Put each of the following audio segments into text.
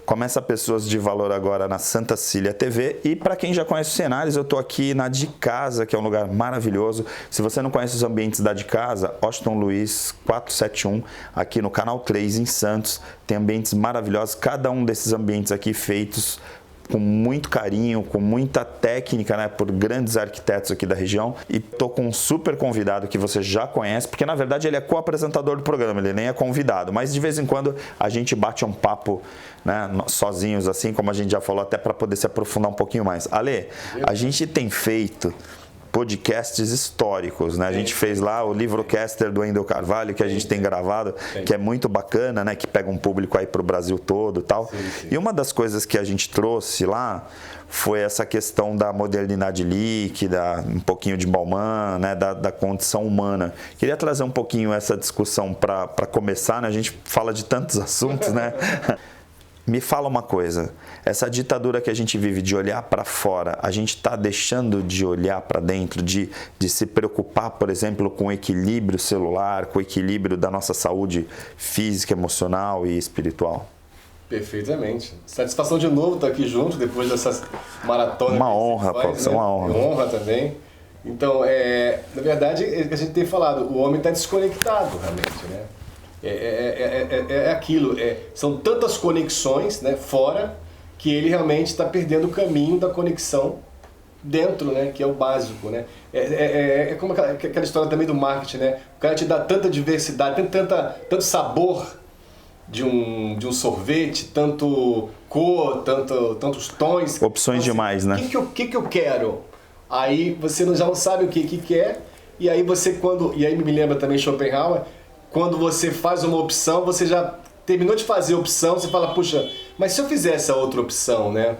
Começa Pessoas de Valor agora na Santa Cília TV. E para quem já conhece os cenários, eu estou aqui na De Casa, que é um lugar maravilhoso. Se você não conhece os ambientes da De Casa, Washington Luiz 471, aqui no Canal 3 em Santos. Tem ambientes maravilhosos, cada um desses ambientes aqui feitos com muito carinho, com muita técnica, né, por grandes arquitetos aqui da região. E tô com um super convidado que você já conhece, porque na verdade ele é co-apresentador do programa, ele nem é convidado, mas de vez em quando a gente bate um papo, né, sozinhos, assim como a gente já falou, até para poder se aprofundar um pouquinho mais. Ale, a gente tem feito podcasts históricos, né? A gente fez lá o Livrocaster do Wendel Carvalho, que a gente tem gravado, que é muito bacana, né? Que pega um público aí para o Brasil todo e tal. E uma das coisas que a gente trouxe lá foi essa questão da modernidade líquida, um pouquinho de Bauman, né? Da condição humana. Queria trazer um pouquinho essa discussão para começar, né? A gente fala de tantos assuntos, né? Me fala uma coisa, essa ditadura que a gente vive de olhar para fora, a gente está deixando de olhar para dentro, de se preocupar, por exemplo, com o equilíbrio celular, com o equilíbrio da nossa saúde física, emocional e espiritual? Perfeitamente. Satisfação de novo estar aqui junto, depois dessa maratona. Uma honra, Paulo, né? Uma honra. Honra também. Então, na verdade, é o que a gente tem falado, o homem está desconectado realmente, né? É aquilo, são tantas conexões, né, fora, que ele realmente está perdendo o caminho da conexão dentro, né, que é o básico, né? É como aquela história também do marketing, né? O cara te dá tanta diversidade, tanto sabor de um sorvete, tanto cor, tantos tons. Opções demais, né? O que eu quero? Aí você já não sabe o que quer, e aí e aí me lembra também Schopenhauer. Quando você faz uma opção, você já terminou de fazer a opção, você fala, puxa, mas se eu fizesse a outra opção, né?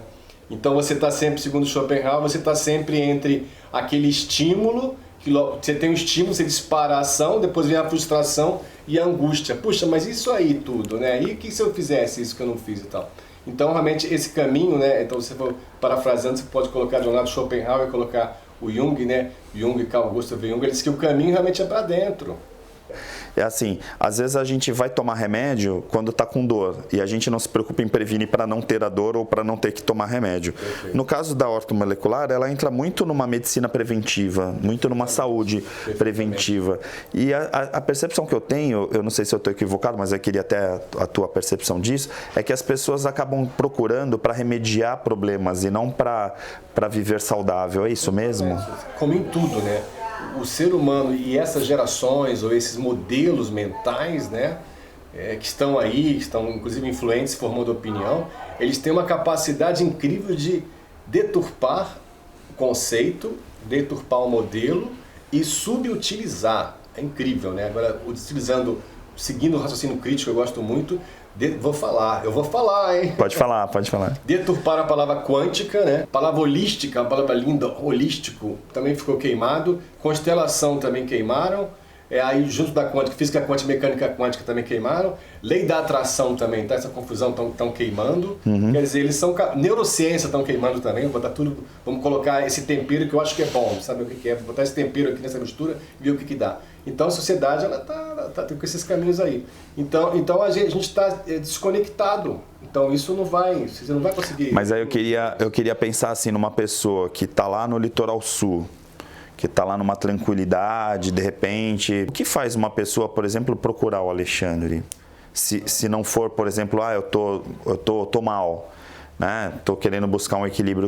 Então você está sempre, segundo Schopenhauer, você está sempre entre aquele estímulo, que você tem um estímulo, você dispara a ação, depois vem a frustração e a angústia. Puxa, mas isso aí tudo, né? E o que se eu fizesse isso que eu não fiz e tal? Então, realmente, esse caminho, né? Então, você for parafraseando, você pode colocar de um lado Schopenhauer e colocar o Jung, né? Jung, Carl Gustav Jung, ele disse que o caminho realmente é para dentro. É assim, às vezes a gente vai tomar remédio quando está com dor e a gente não se preocupa em prevenir para não ter a dor ou para não ter que tomar remédio. Perfeito. No caso da ortomolecular, ela entra muito numa medicina preventiva, muito numa saúde preventiva. E a percepção que eu tenho, eu não sei se eu estou equivocado, mas eu queria até a tua percepção disso, é que as pessoas acabam procurando para remediar problemas e não para viver saudável. É isso mesmo? Como em tudo, né? O ser humano e essas gerações ou esses modelos mentais, né, que estão aí, que estão inclusive influentes, formando opinião, eles têm uma capacidade incrível de deturpar o conceito, deturpar o modelo e subutilizar. É incrível, né? Agora, seguindo o raciocínio crítico, eu gosto muito. Eu vou falar, hein? Pode falar. Deturpar a palavra quântica, né? Palavra holística, uma palavra linda, holístico, também ficou queimado. Constelação também queimaram. Aí junto da quântica, física quântica e mecânica quântica também queimaram. Lei da atração também, tá? Essa confusão estão queimando. Uhum. Quer dizer, eles são... Neurociência estão queimando também. Vou botar tudo... Vamos colocar esse tempero que eu acho que é bom. Sabe o que é? Vou botar esse tempero aqui nessa mistura e ver o que dá. Então a sociedade, ela tá com esses caminhos aí. Então a gente está desconectado. Então isso você não vai conseguir... Mas aí eu queria pensar assim, numa pessoa que está lá no litoral sul, que está lá numa tranquilidade, de repente... O que faz uma pessoa, por exemplo, procurar o Alexandre? Se não for, por exemplo, eu tô mal, né? Tô querendo buscar um equilíbrio.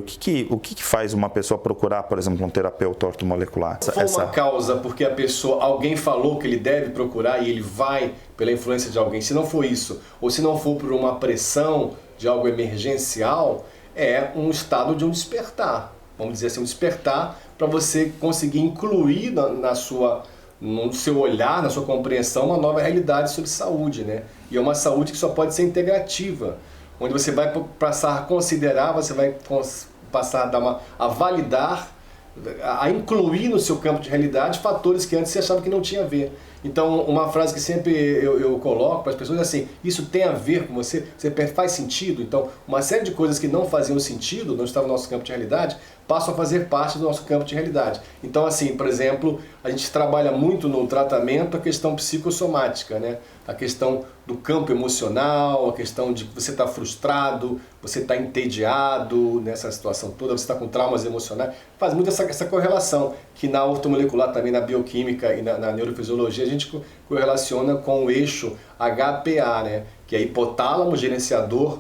O que faz uma pessoa procurar, por exemplo, um terapeuta ortomolecular? Se for uma causa porque alguém falou que ele deve procurar e ele vai pela influência de alguém, se não for isso, ou se não for por uma pressão de algo emergencial, é um estado de um despertar. Vamos dizer assim, um despertar para você conseguir incluir no seu olhar, na sua compreensão, uma nova realidade sobre saúde, né? E é uma saúde que só pode ser integrativa, onde você vai passar a considerar, você vai passar a validar, a incluir no seu campo de realidade fatores que antes você achava que não tinha a ver. Então, uma frase que sempre eu coloco para as pessoas é assim, isso tem a ver com você faz sentido? Então, uma série de coisas que não faziam sentido, não estavam no nosso campo de realidade, passam a fazer parte do nosso campo de realidade. Então, assim, por exemplo, a gente trabalha muito no tratamento a questão psicossomática, né? A questão do campo emocional, a questão de que você está frustrado, você está entediado nessa situação toda, você está com traumas emocionais. Faz muito essa correlação, que na ortomolecular, também na bioquímica e na neurofisiologia, a gente correlaciona com o eixo HPA, né? Que é hipotálamo gerenciador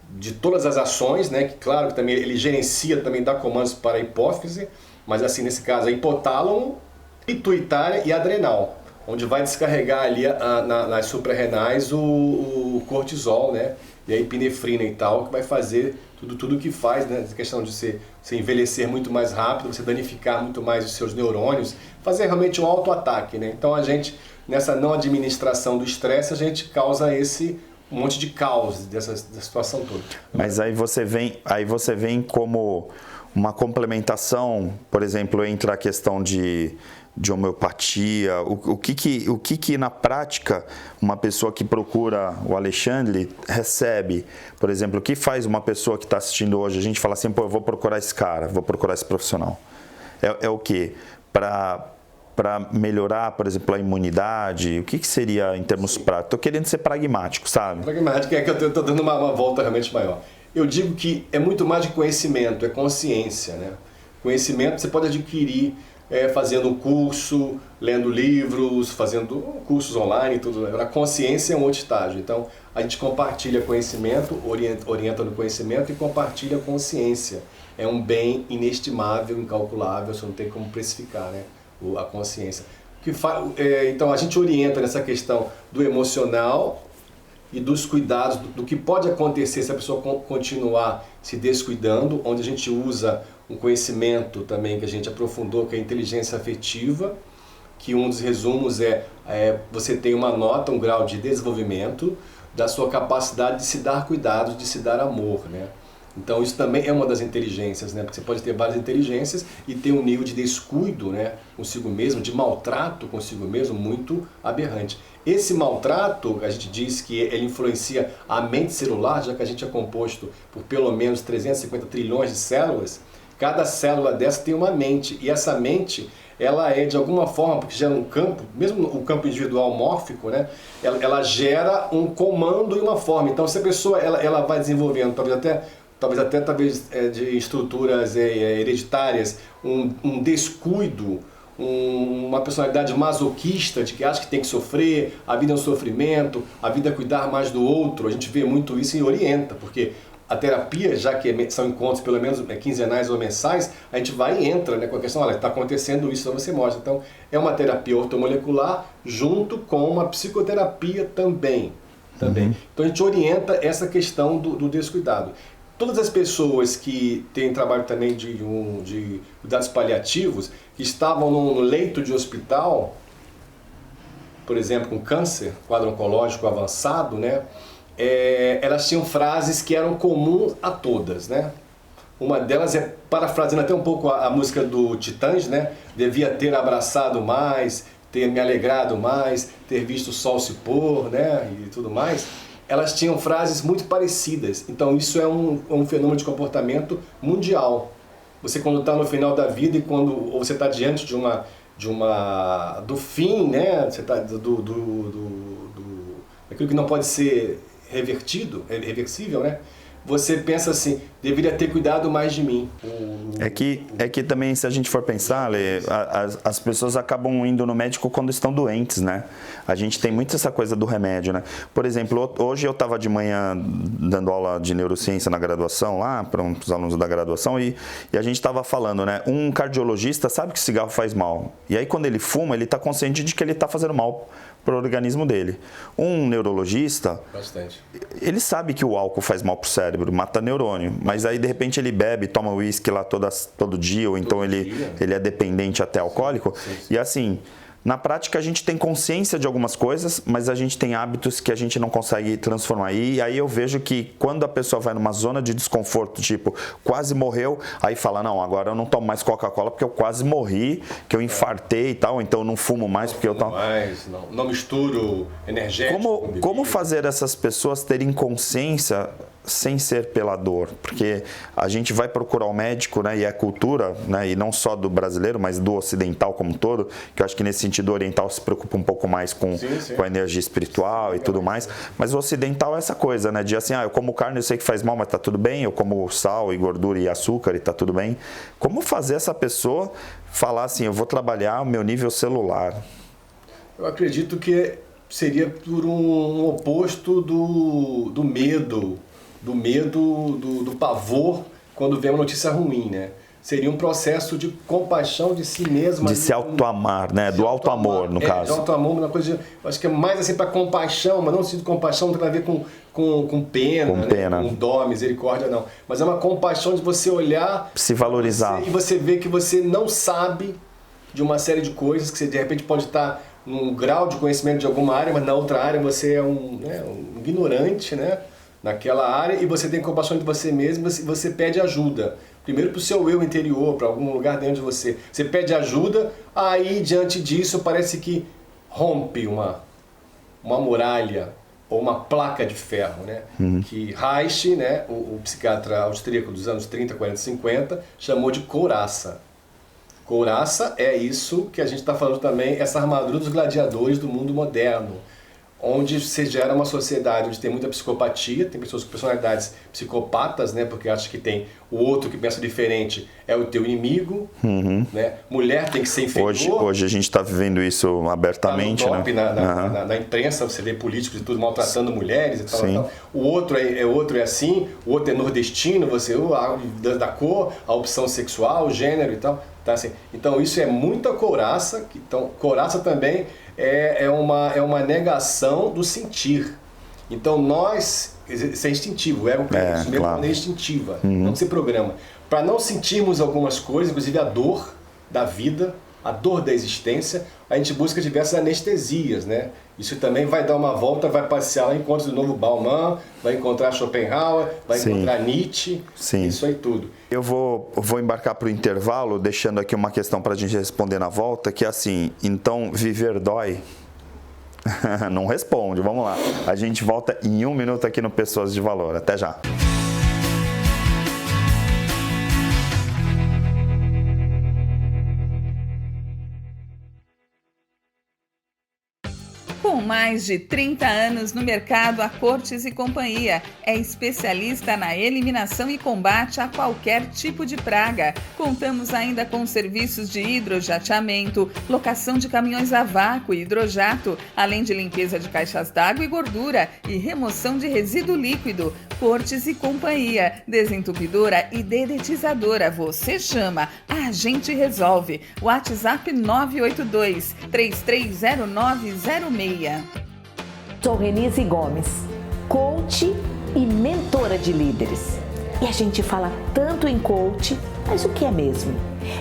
de todas as ações, né? Que claro que também ele gerencia, também dá comandos para a hipófise, mas assim, nesse caso, a hipotálamo, pituitária e adrenal, onde vai descarregar ali nas suprarrenais o cortisol, né? E a epinefrina e tal, que vai fazer tudo que faz, né? A questão de você envelhecer muito mais rápido, você danificar muito mais os seus neurônios, fazer realmente um auto-ataque, né? Então a gente, nessa não administração do estresse, a gente causa esse um monte de caos dessa situação toda. Mas aí você vem como uma complementação, por exemplo, entre a questão de homeopatia, o que na prática uma pessoa que procura o Alexandre recebe? Por exemplo, o que faz uma pessoa que está assistindo hoje, a gente fala assim, pô, eu vou procurar esse cara, vou procurar esse profissional. É o quê? Para melhorar, por exemplo, a imunidade? O que seria em termos práticos? Estou querendo ser pragmático, sabe? Pragmático é que eu estou dando uma volta realmente maior. Eu digo que é muito mais de conhecimento, é consciência, né? Conhecimento você pode adquirir fazendo um curso, lendo livros, fazendo cursos online e tudo. A consciência é um outro estágio. Então, a gente compartilha conhecimento, orienta no conhecimento e compartilha consciência. É um bem inestimável, incalculável, você não tem como precificar, né? A consciência. Então a gente orienta nessa questão do emocional e dos cuidados, do que pode acontecer se a pessoa continuar se descuidando, onde a gente usa um conhecimento também que a gente aprofundou, que é a inteligência afetiva, que um dos resumos é você tem uma nota, um grau de desenvolvimento da sua capacidade de se dar cuidados, de se dar amor, né? Então isso também é uma das inteligências, né? Porque você pode ter várias inteligências e ter um nível de descuido, né, consigo mesmo, de maltrato consigo mesmo muito aberrante. Esse maltrato, a gente diz que ele influencia a mente celular, já que a gente é composto por pelo menos 350 trilhões de células. Cada célula dessa tem uma mente, e essa mente, ela é de alguma forma, porque gera um campo, mesmo o campo individual mórfico, né, ela gera um comando e uma forma. Então se a pessoa ela vai desenvolvendo, talvez de estruturas hereditárias, um descuido, uma personalidade masoquista, de que acha que tem que sofrer, a vida é um sofrimento, a vida é cuidar mais do outro. A gente vê muito isso e orienta, porque a terapia, já que são encontros pelo menos quinzenais ou mensais, a gente vai e entra, né, com a questão, olha, está acontecendo isso, então você mostra. Então é uma terapia ortomolecular junto com uma psicoterapia também. Uhum. Então a gente orienta essa questão do descuidado. Todas as pessoas que têm trabalho também de cuidados paliativos, que estavam no leito de hospital, por exemplo, com câncer, quadro oncológico avançado, né, elas tinham frases que eram comuns a todas, né? Uma delas é, parafraseando até um pouco a música do Titãs, né? Devia ter abraçado mais, ter me alegrado mais, ter visto o sol se pôr, né? E tudo mais. Elas tinham frases muito parecidas. Então isso é um fenômeno de comportamento mundial. Você quando está no final da vida e quando você está diante do fim, né? Você está daquilo que não pode ser reversível, né? Você pensa assim, deveria ter cuidado mais de mim. É que também, se a gente for pensar, Lê, as pessoas acabam indo no médico quando estão doentes, né? A gente tem muito essa coisa do remédio, né? Por exemplo, hoje eu estava de manhã dando aula de neurociência na graduação, lá para os alunos da graduação, e a gente estava falando, né? Um cardiologista sabe que cigarro faz mal. E aí, quando ele fuma, ele está consciente de que ele está fazendo mal para o organismo dele. Um neurologista, ele sabe que o álcool faz mal para o cérebro, mata neurônio, mas aí de repente ele bebe, toma uísque lá todo dia, ou então ele é dependente até alcoólico. E assim, na prática a gente tem consciência de algumas coisas, mas a gente tem hábitos que a gente não consegue transformar. E aí eu vejo que quando a pessoa vai numa zona de desconforto, tipo, quase morreu, aí fala, não, agora eu não tomo mais Coca-Cola porque eu quase morri, que eu infartei e tal, então eu não fumo mais porque eu tomo... Não misturo energético. Como fazer essas pessoas terem consciência sem ser pela dor, porque a gente vai procurar o médico, né, e a cultura, né, e não só do brasileiro, mas do ocidental como um todo, que eu acho que nesse sentido o oriental se preocupa um pouco mais com a energia espiritual e tudo mais, mas o ocidental é essa coisa, né, de assim, eu como carne, eu sei que faz mal, mas tá tudo bem, eu como sal e gordura e açúcar e tá tudo bem. Como fazer essa pessoa falar assim, eu vou trabalhar o meu nível celular? Eu acredito que seria por um oposto do medo, do pavor quando vem uma notícia ruim, né? Seria um processo de compaixão de si mesmo. De se auto-amar, né? Do auto-amor, no caso. De auto-amor, uma coisa, eu acho que é mais assim para compaixão, mas não se compaixão não tem a ver com pena, né? Com dó, misericórdia, não. Mas é uma compaixão de você olhar... Se valorizar. E você ver que você não sabe de uma série de coisas, que você de repente pode estar num grau de conhecimento de alguma área, mas na outra área você é um ignorante, né? Naquela área, e você tem compaixão de você mesmo, e você pede ajuda. Primeiro para o seu eu interior, para algum lugar dentro de você. Você pede ajuda, aí diante disso parece que rompe uma muralha ou uma placa de ferro, né? Que Reich, né, o psiquiatra austríaco dos anos 30, 40, 50, chamou de couraça. Couraça é isso que a gente está falando também, essa armadura dos gladiadores do mundo moderno, onde se gera uma sociedade onde tem muita psicopatia, tem pessoas com personalidades psicopatas, né, porque acham que tem o outro que pensa diferente é o teu inimigo, né? Mulher tem que ser inferior. Hoje a gente está vivendo isso abertamente, tá no top, né? Na imprensa, você vê políticos e tudo maltratando mulheres e tal. O outro é assim, o outro é nordestino, você da cor, a opção sexual, o gênero e tal. Tá, assim. Então isso é muita couraça. Então couraça também é uma negação do sentir. Então isso é instintivo, o ego isso mesmo, claro. É instintiva, não se programa. Para não sentirmos algumas coisas, inclusive a dor da vida, a dor da existência, a gente busca diversas anestesias, né? Isso também vai dar uma volta, vai passear lá, encontra de novo Bauman, vai encontrar Schopenhauer, vai encontrar Nietzsche, isso aí tudo. Eu vou embarcar para o intervalo, deixando aqui uma questão para a gente responder na volta, que é assim, então viver dói? Não responde, vamos lá. A gente volta em 1 minuto aqui no Pessoas de Valor. Até já. Com mais de 30 anos no mercado, a Cortes e Companhia é especialista na eliminação e combate a qualquer tipo de praga. Contamos ainda com serviços de hidrojateamento, locação de caminhões a vácuo e hidrojato, além de limpeza de caixas d'água e gordura e remoção de resíduo líquido. Cortes e Companhia, desentupidora e dedetizadora. Você chama, a gente resolve. WhatsApp 982 330906. Sou Renise Gomes, coach e mentora de líderes. E a gente fala tanto em coach, mas o que é mesmo?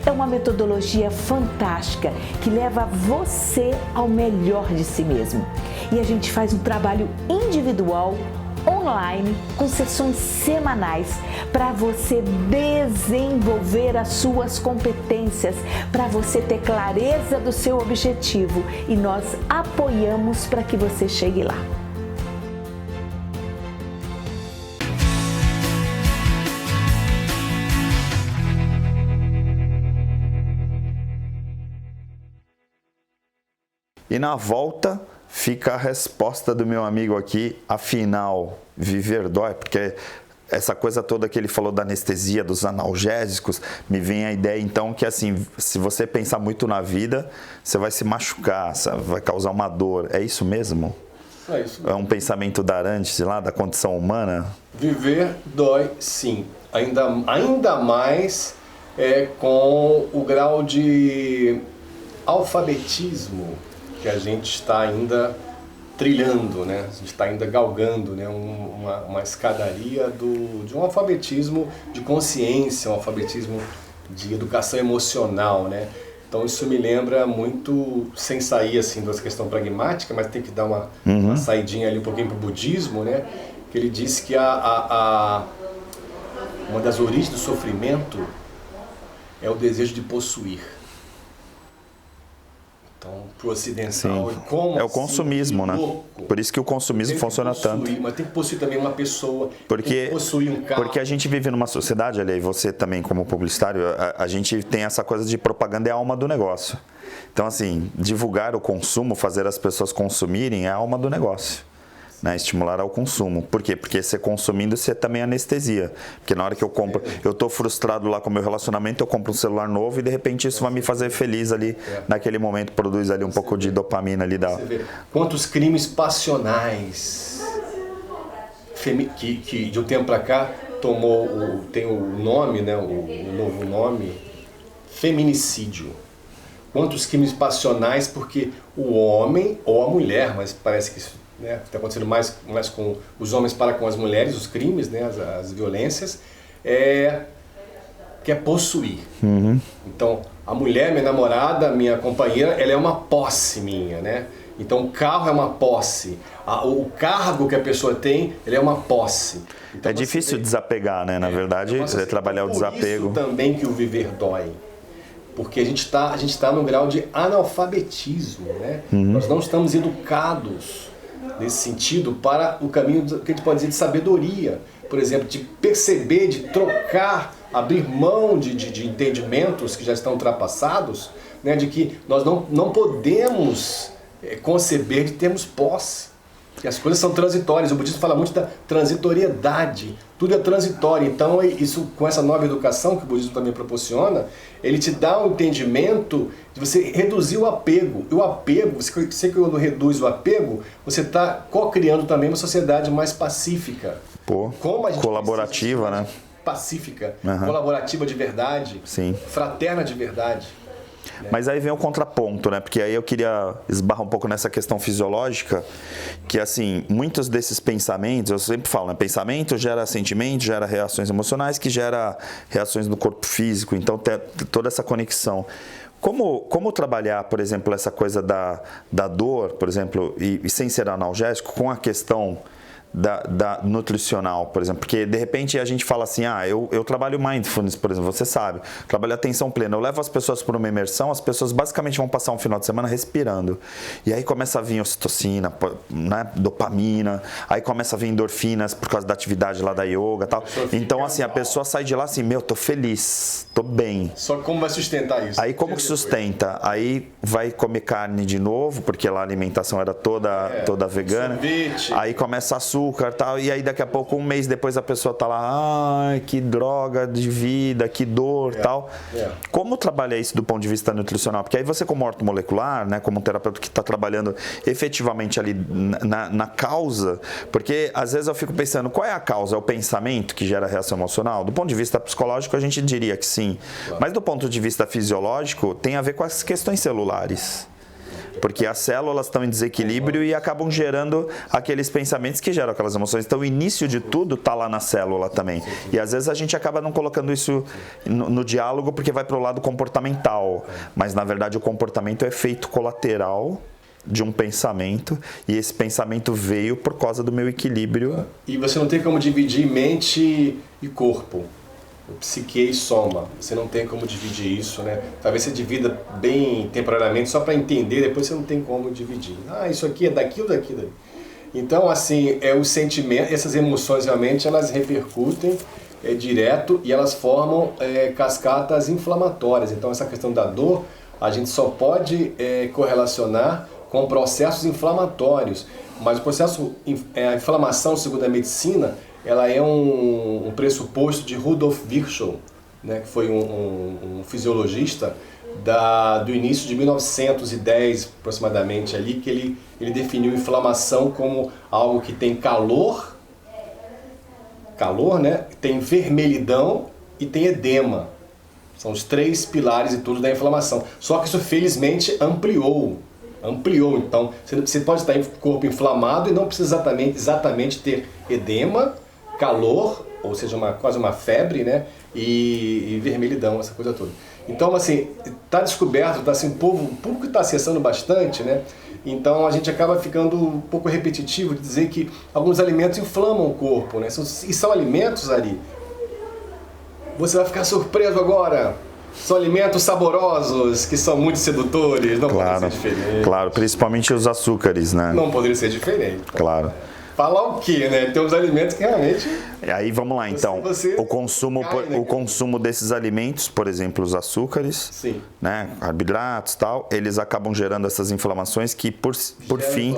É uma metodologia fantástica que leva você ao melhor de si mesmo. E a gente faz um trabalho individual, online, com sessões semanais, para você desenvolver as suas competências, para você ter clareza do seu objetivo, e nós apoiamos para que você chegue lá. E na volta fica a resposta do meu amigo aqui, afinal, viver dói, porque essa coisa toda que ele falou da anestesia, dos analgésicos, me vem a ideia então que assim, se você pensar muito na vida, você vai se machucar, vai causar uma dor, é isso mesmo? É isso mesmo. É um pensamento da Arantes, lá, da condição humana? Viver dói sim, ainda mais com o grau de alfabetismo que a gente está ainda trilhando, né? A gente está ainda galgando, né? uma escadaria de um alfabetismo de consciência, um alfabetismo de educação emocional, né? Então isso me lembra muito, sem sair assim dessa questão pragmática, mas tem que dar uma saidinha ali um pouquinho para o budismo, né? Que ele disse que uma das origens do sofrimento é o desejo de possuir. Então, pro ocidental, Sim. como é o consumismo, assim, né? louco. Por isso que o consumismo funciona tanto. Mas tem que possuir também uma pessoa, tem que possuir um carro. Porque a gente vive numa sociedade, ali, você também como publicitário, a gente tem essa coisa de propaganda é a alma do negócio. Então, assim, divulgar o consumo, fazer as pessoas consumirem é a alma do negócio. Né, estimular ao consumo. Por quê? Porque você consumindo, você também anestesia. Porque na hora que eu compro, eu estou frustrado lá com o meu relacionamento, eu compro um celular novo e de repente isso vai me fazer feliz ali, naquele momento, produz ali um pouco de dopamina ali da... Você vê quantos crimes passionais que de um tempo para cá tem o nome, né, o novo nome, feminicídio. Quantos crimes passionais porque o homem ou a mulher, mas parece que isso está acontecendo mais com os homens para com as mulheres, os crimes, né, as violências, que é possuir. Uhum. Então, a mulher, minha namorada, minha companheira, ela é uma posse minha, né? Então, o carro é uma posse. O cargo que a pessoa tem, ele é uma posse. Então, é difícil desapegar, né? Na verdade, você trabalhar o desapego. Por isso também que o viver dói. Porque a gente tá no grau de analfabetismo, né? Uhum. Nós não estamos educados nesse sentido para o caminho que a gente pode dizer de sabedoria, por exemplo, de perceber, de trocar, abrir mão de entendimentos que já estão ultrapassados, né, de que nós não podemos conceber de termos posse. E as coisas são transitórias. O budismo fala muito da transitoriedade. Tudo é transitório. Então, isso, com essa nova educação que o budismo também proporciona, ele te dá um entendimento de você reduzir o apego. E o apego, você quando reduz o apego, você está co-criando também uma sociedade mais pacífica. Pô, colaborativa, né? Pacífica, Uhum. Colaborativa de verdade, Sim. Fraterna de verdade. Mas aí vem o contraponto, né? Porque aí eu queria esbarrar um pouco nessa questão fisiológica, que assim, muitos desses pensamentos, eu sempre falo, né? Pensamento gera sentimento, gera reações emocionais, que gera reações no corpo físico, então tem toda essa conexão. Como trabalhar, por exemplo, essa coisa da dor, por exemplo, e sem ser analgésico, com a questão da nutricional, por exemplo, porque de repente a gente fala assim, eu trabalho mindfulness, por exemplo, você sabe, trabalho atenção plena, eu levo as pessoas por uma imersão, as pessoas basicamente vão passar um final de semana respirando, e aí começa a vir ocitocina, né, dopamina, aí começa a vir endorfinas por causa da atividade lá da yoga e tal, então assim, a pessoa sai de lá assim, tô feliz, tô bem. Só que como vai sustentar isso? Aí como que sustenta? Aí vai comer carne de novo, porque lá a alimentação era toda vegana, sorvete. Aí começa açúcar, tal, e aí daqui a pouco, um mês depois, a pessoa tá lá, ai, que droga de vida, que dor, tal. Como trabalhar isso do ponto de vista nutricional? Porque aí você, como ortomolecular, né, como um terapeuta que está trabalhando efetivamente ali na causa, porque às vezes eu fico pensando, qual é a causa? É o pensamento que gera reação emocional? Do ponto de vista psicológico, a gente diria que sim. Claro. Mas do ponto de vista fisiológico, tem a ver com as questões celulares. Porque as células estão em desequilíbrio e acabam gerando aqueles pensamentos que geram aquelas emoções. Então, o início de tudo está lá na célula também. E às vezes a gente acaba não colocando isso no diálogo porque vai para o lado comportamental. Mas, na verdade, o comportamento é efeito colateral de um pensamento. E esse pensamento veio por causa do meu equilíbrio. E você não tem como dividir mente e corpo. Psique e soma, você não tem como dividir isso, né? Talvez você divida bem temporariamente só para entender, depois você não tem como dividir. Isso aqui é daqui ou daqui, daí. Então, assim, o sentimento, essas emoções realmente elas repercutem direto e elas formam cascatas inflamatórias. Então, essa questão da dor a gente só pode correlacionar com processos inflamatórios, mas o processo, a inflamação, segundo a medicina, ela é um pressuposto de Rudolf Virchow, né, que foi um fisiologista do início de 1910, aproximadamente, ali, que ele definiu inflamação como algo que tem calor, né, tem vermelhidão e tem edema. São os três pilares e tudo da inflamação. Só que isso, felizmente, ampliou. Então, você pode estar em corpo inflamado e não precisa exatamente ter edema, calor, ou seja, quase uma febre, né? E vermelhidão, essa coisa toda. Então, assim, está descoberto, assim, o público está acessando bastante, né? Então, a gente acaba ficando um pouco repetitivo de dizer que alguns alimentos inflamam o corpo, né? E são alimentos ali. Você vai ficar surpreso agora. São alimentos saborosos, que são muito sedutores, não poderia ser diferente. Claro, principalmente os açúcares, né? Não poderia ser diferente. Claro. Falar o quê, né? Tem uns alimentos que realmente... E aí vamos lá, então. O consumo desses alimentos, por exemplo, os açúcares, sim, né, carboidratos e tal, eles acabam gerando essas inflamações que, por fim,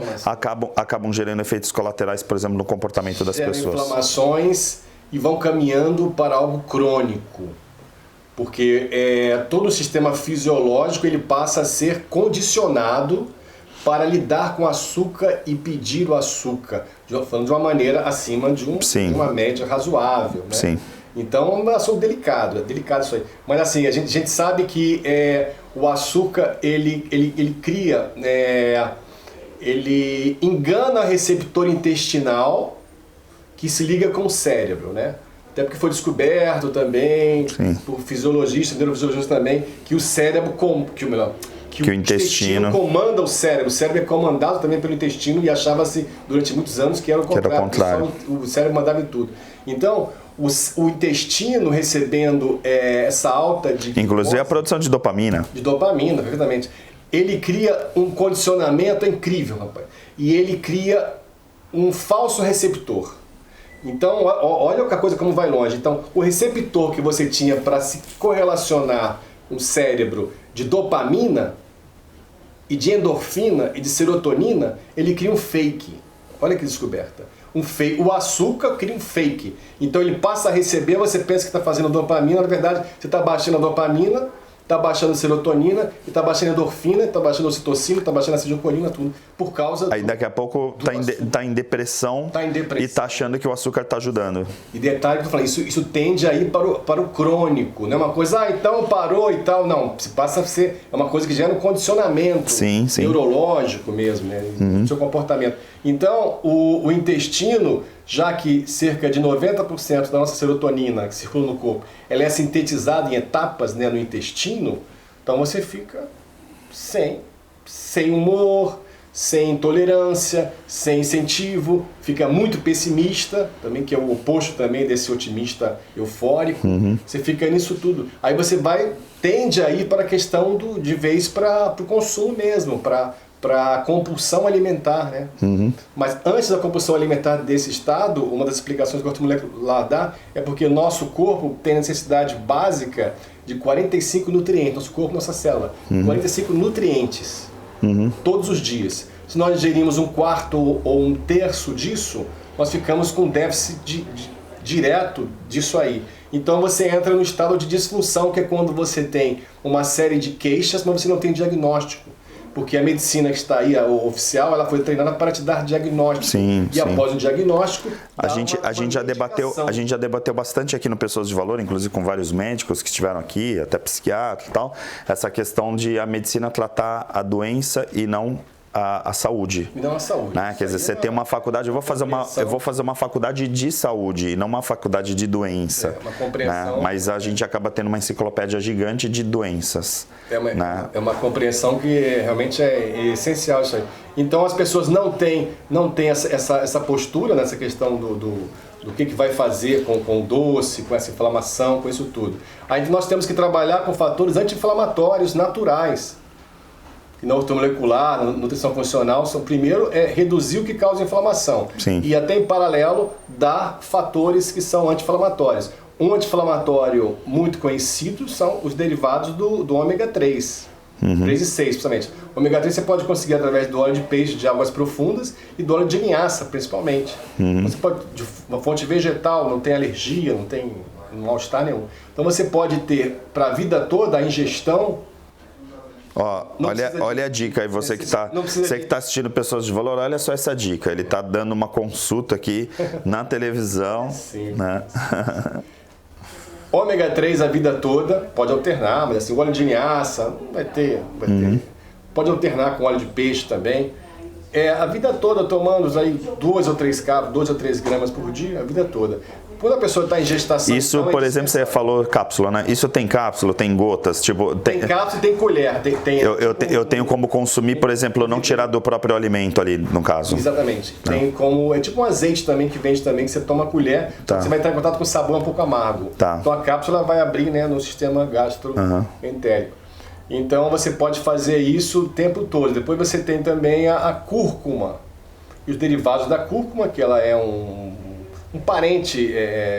acabam gerando efeitos colaterais, por exemplo, no comportamento das pessoas. Inflamações e vão caminhando para algo crônico. Porque todo o sistema fisiológico ele passa a ser condicionado para lidar com o açúcar e pedir o açúcar, falando de uma maneira acima de uma média razoável, né? Sim. Então é um assunto delicado, é delicado isso aí. Mas assim, a gente sabe que o açúcar ele cria, ele engana o receptor intestinal que se liga com o cérebro, né? Até porque foi descoberto também, por fisiologistas, neurofisiologistas também, que o cérebro, que o intestino comanda o cérebro é comandado também pelo intestino e achava-se durante muitos anos que era o contrário. O cérebro mandava em tudo. Então, o intestino recebendo essa alta de... Inclusive a produção de dopamina. De dopamina, perfeitamente. Ele cria um condicionamento incrível, rapaz. E ele cria um falso receptor. Então, olha a coisa como vai longe. Então, o receptor que você tinha para se correlacionar o cérebro de dopamina e de endorfina e de serotonina, ele cria um fake. Olha que descoberta. O açúcar cria um fake. Então ele passa a receber, você pensa que está fazendo dopamina, na verdade você está baixando a dopamina, está baixando a serotonina, está baixando a endorfina, está baixando a ocitocina, está baixando a acetilcolina, tudo. Por causa aí daqui a pouco está em depressão e está achando que o açúcar está ajudando. E detalhe que eu falei, isso tende a ir para o crônico, não é uma coisa, então parou e tal, não, se passa a ser, é uma coisa que gera um condicionamento neurológico mesmo, né, do seu comportamento. Então, o intestino, já que cerca de 90% da nossa serotonina que circula no corpo, ela é sintetizada em etapas, né, no intestino, então você fica sem humor, sem tolerância, sem incentivo, fica muito pessimista, também que é o oposto também desse otimista eufórico, você fica nisso tudo. Aí você tende a ir para a questão de vez para o consumo mesmo, para a compulsão alimentar, né? Mas antes da compulsão alimentar desse estado, uma das explicações que o ortomolecular dá é porque o nosso corpo tem a necessidade básica de 45 nutrientes, nosso corpo, nossa célula, 45 nutrientes. Todos os dias. Se nós ingerimos um quarto ou um terço disso, nós ficamos com déficit direto disso aí. Então você entra no estado de disfunção, que é quando você tem uma série de queixas, mas você não tem diagnóstico. Porque a medicina que está aí, a oficial, ela foi treinada para te dar diagnóstico. Após o diagnóstico, a gente já debateu bastante aqui no Pessoas de Valor, inclusive com vários médicos que estiveram aqui, até psiquiatra e tal, essa questão de a medicina tratar a doença e não a saúde. E não a saúde. Né? Quer dizer, você tem uma faculdade, eu vou fazer uma faculdade de saúde e não uma faculdade de doença. Uma compreensão. Né? Mas a gente acaba tendo uma enciclopédia gigante de doenças. É uma compreensão que realmente é essencial isso aí. Então as pessoas não têm essa postura nessa questão do que vai fazer com o doce, com essa inflamação, com isso tudo. Aí nós temos que trabalhar com fatores anti-inflamatórios naturais. Na ortomolecular, na nutrição funcional, primeiro é reduzir o que causa inflamação. E até em paralelo dar fatores que são anti-inflamatórios. Um anti-inflamatório muito conhecido são os derivados do ômega 3. 3 e 6, principalmente. O ômega 3 você pode conseguir através do óleo de peixe de águas profundas e do óleo de linhaça, principalmente. Você pode, de uma fonte vegetal, não tem alergia, não tem mal-estar nenhum. Então você pode ter para a vida toda a ingestão. Olha a dica aí, você que está assistindo Pessoas de Valor, olha só essa dica. Ele está dando uma consulta aqui na televisão. Né? Ômega 3 a vida toda, pode alternar, mas assim, o óleo de linhaça vai ter. Pode alternar com óleo de peixe também. A vida toda tomando aí 2 ou 3 gramas por dia, a vida toda. Quando a pessoa está em gestação... Isso, então, por exemplo, você falou cápsula, né? Isso tem cápsula, tem gotas, tipo... Tem cápsula e tem colher. Eu tenho como consumir, por exemplo, não tirar do próprio alimento ali, no caso. Exatamente. Tem como... É tipo um azeite também, que vende também, que você toma a colher, você vai entrar em contato com sabor um pouco amargo. Então a cápsula vai abrir, né, no sistema gastroentérico. Então você pode fazer isso o tempo todo. Depois você tem também a cúrcuma. E os derivados da cúrcuma, que ela é um parente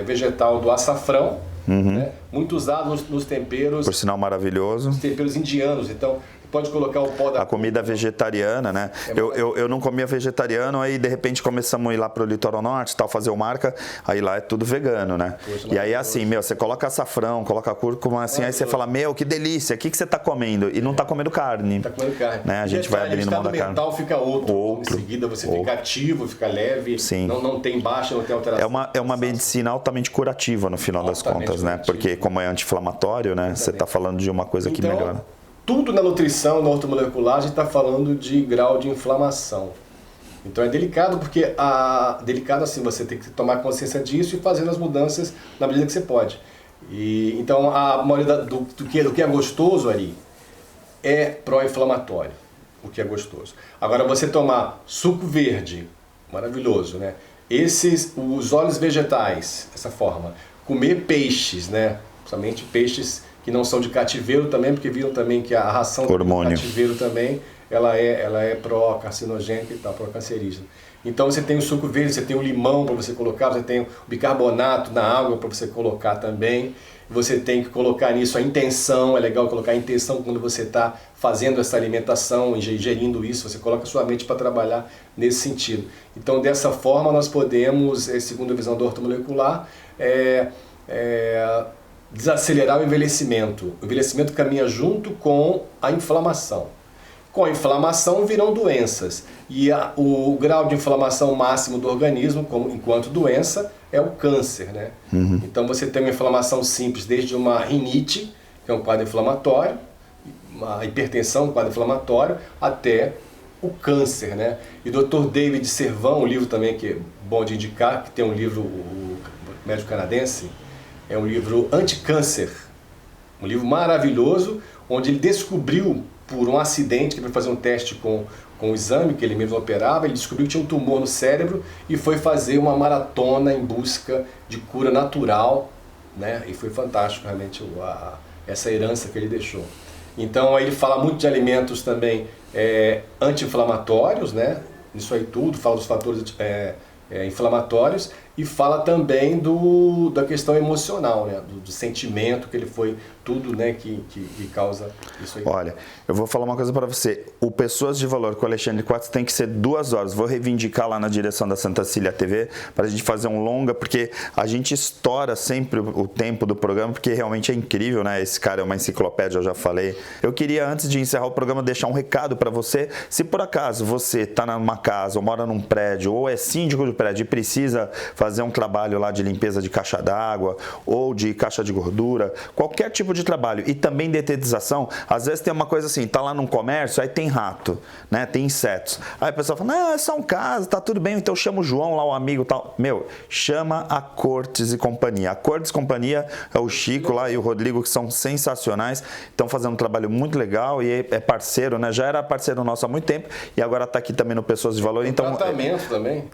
vegetal do açafrão, né? Muito usado nos temperos. Por sinal maravilhoso. Os temperos indianos. Então, pode colocar o pó da... A comida vegetariana, né? Eu não comia vegetariano, aí de repente começamos a ir lá pro litoral norte, tal, fazer o marca, aí lá é tudo vegano, né? Poxa, e aí assim, você coloca açafrão, coloca cúrcuma, assim, aí você fala, que delícia, o que você tá comendo? E não tá comendo carne. Tá comendo carne. Né? A gente vai abrindo mão da carne. O mental fica outro. Em seguida você fica ativo, fica leve, não tem baixa, não tem alteração. É uma medicina altamente curativa no final das contas, né? Porque como é anti-inflamatório, né? Você tá falando de uma coisa que melhora. Tudo na nutrição, na ortomolecular, a gente está falando de grau de inflamação. Então é delicado porque delicado assim, você tem que tomar consciência disso e fazer as mudanças na medida que você pode. Então a maioria do que é gostoso ali é pró-inflamatório, o que é gostoso. Agora você tomar suco verde, maravilhoso, né? Os óleos vegetais, essa forma. Comer peixes, né? Principalmente peixes que não são de cativeiro também, porque viram também que a ração do cativeiro também, ela é pró-carcinogênica e tal, pró-cancerígena. Então você tem o suco verde, você tem o limão para você colocar, você tem o bicarbonato na água para você colocar também. Você tem que colocar nisso a intenção, é legal colocar a intenção quando você está fazendo essa alimentação, ingerindo isso, você coloca a sua mente para trabalhar nesse sentido. Então dessa forma nós podemos, segundo a visão do ortomolecular, desacelerar o envelhecimento. O envelhecimento caminha junto com a inflamação. Com a inflamação virão doenças. E o grau de inflamação máximo do organismo, enquanto doença, é o câncer, né? Então você tem uma inflamação simples, desde uma rinite, que é um quadro inflamatório, uma hipertensão, um quadro inflamatório, até o câncer, né? E o Dr. David Servan, um livro também que é bom de indicar, que tem um livro, o médico canadense, é um livro anti-câncer, um livro maravilhoso, onde ele descobriu, por um acidente, que ele foi fazer um teste com o exame que ele mesmo operava, ele descobriu que tinha um tumor no cérebro e foi fazer uma maratona em busca de cura natural, né? E foi fantástico realmente essa herança que ele deixou. Então aí ele fala muito de alimentos também anti-inflamatórios, né? Isso aí tudo, fala dos fatores inflamatórios e fala também da questão emocional, né? Do sentimento que ele foi, tudo, né, que causa isso aí. Olha, eu vou falar uma coisa para você. O Pessoas de Valor com o Alexandre Quatro tem que ser 2 horas. Vou reivindicar lá na direção da Santa Cília TV para a gente fazer um longa, porque a gente estoura sempre o tempo do programa, porque realmente é incrível, né? Esse cara é uma enciclopédia, eu já falei. Eu queria, antes de encerrar o programa, deixar um recado para você. Se por acaso você está numa casa, ou mora num prédio, ou é síndico de prédio e precisa fazer um trabalho lá de limpeza de caixa d'água ou de caixa de gordura, qualquer tipo de trabalho, e também detetização, às vezes tem uma coisa assim, tá lá num comércio, aí tem rato, né, tem insetos, aí a pessoa fala, não, é só um caso, tá tudo bem, então chama o João lá, o amigo tal, chama a Cortes e Companhia. A Cortes e Companhia é o Chico lá e o Rodrigo, que são sensacionais, estão fazendo um trabalho muito legal e é parceiro, né, já era parceiro nosso há muito tempo e agora tá aqui também no Pessoas de Valor. Então tratamento também.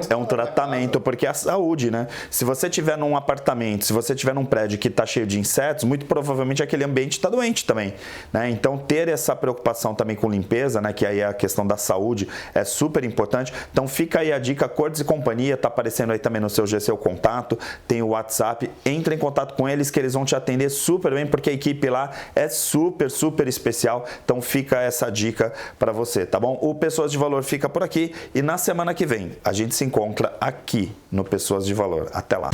É um tratamento, porque é a saúde, né? Se você tiver num apartamento, se você tiver num prédio que tá cheio de insetos, muito provavelmente aquele ambiente está doente também, né? Então ter essa preocupação também com limpeza, né? Que aí é a questão da saúde, é super importante. Então fica aí a dica, Cortes e Companhia, tá aparecendo aí também no seu GC o contato, tem o WhatsApp, entra em contato com eles que eles vão te atender super bem, porque a equipe lá é super, super especial. Então fica essa dica para você, tá bom? O Pessoas de Valor fica por aqui e na semana que vem a gente se encontra aqui no Pessoas de Valor. Até lá!